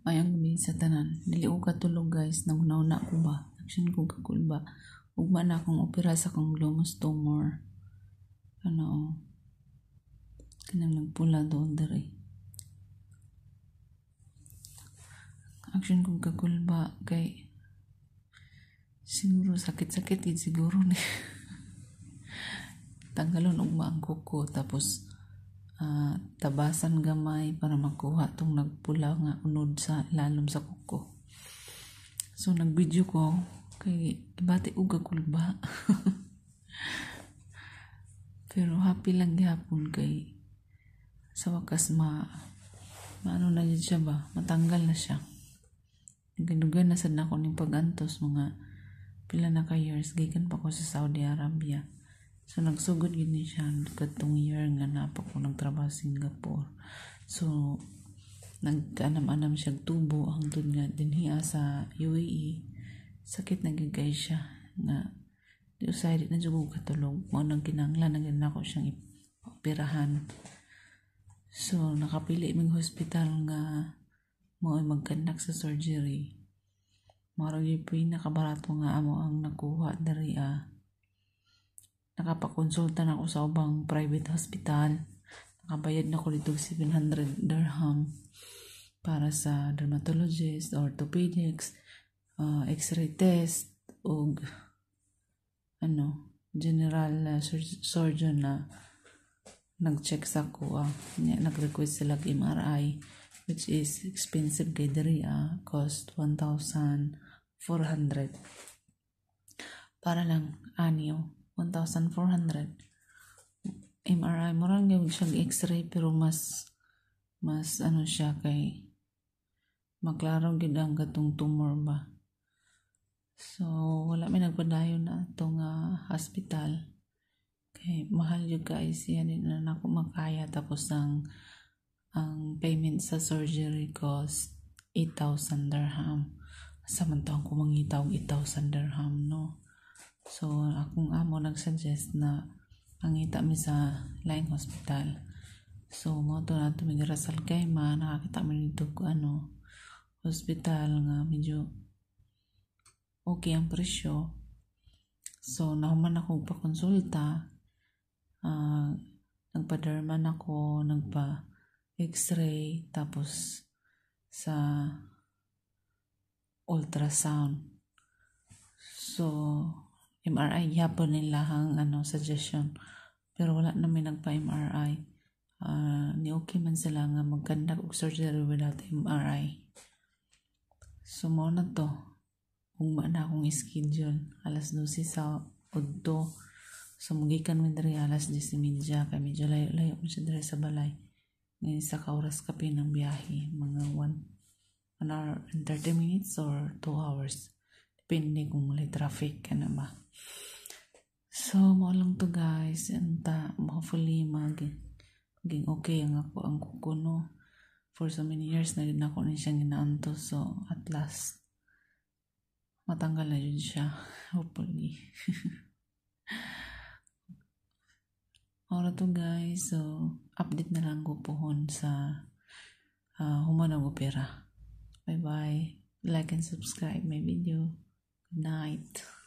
Ay ang gabi sa tanan. Dili ko katulog guys. Nauna ko ba? Action ko kakul ba? Ugma na akong opera sa kong glomus tumor. Ano o? Kanang nagpula doon dere. Action ko kakul ba? Kay siguro sakit-sakit din siguro ni. Tanggalon ugma ang kuko tapos tabasan gamay para makuha tong nagpula nga unod sa ilalom sa kuko. So nag-video ko kay ibati og kakulba. Pero happy lang gihapon kay sa wakas maano na yun siya ba? Matanggal na siya. Nagadugan na sad nako ning pagantos mga pila na ka years gikan pa ko sa Saudi Arabia. So nagsugod gid ni siya katong year nga napa ko nagtrabaho sa Singapore. So nagkanam-anam siya tubo hangtod nga dinhi sa UAE. Sakit na gid kay siya nga di usay na jud katulog mo nang kinahanglan na gid nako siyang operahan. So nakapili mig hospital nga mo magkandak sa surgery. Maro gyud pinakabarato nga amo ang nakuha diri Nakapakonsulta na ako sa ubang private hospital. Nakabayad na ko dito 700 dirham para sa dermatologist, orthopedics, x-ray test, o general surgeon na nag-check sa ko. Nag-request sila MRI, which is expensive kay diri cost 1,400 para lang 1,400 MRI mo lang yung siyang x-ray pero mas siya kay maklaro gid ang gatong tumor ba. So wala may nagpadayon na atong hospital kay mahal yung guys yan na nako makaya tapos ang payment sa surgery cost 8,000 dirham. Samantang ko mangitaw 8,000 dirham no. So akong amo nagsuggest na pangita mi sa Line Hospital. So mo to na tumigira sa Alcaima, nakakita mi dito ko hospital nga medyo okay ang presyo. So nahuman ako pa konsulta, nagpa-derman ako, nagpa x-ray tapos sa ultrasound. So MRI yapon nila ang suggestion pero wala namin nagpa-MRI. Ni okay man sila nga magkandak og surgery without MRI. So mo na to ugma na akong schedule alas 12 sa udto. So magikan mi diri alas 10:30 kay medyo layo mo siya diri sa balay. Ngayon sa kauras ka ng biyahe mga 1 hour and 30 minutes or 2 hours depende kung may traffic ka na ba. So mo lang to guys, and hopefully maging okay ang kuko no. For so many years na din ako na siyang inaanto, so at last matanggal na yun siya hopefully. Ora to guys, so update na lang ko pohon sa human ang opera. Bye bye, like and subscribe my video. Good night.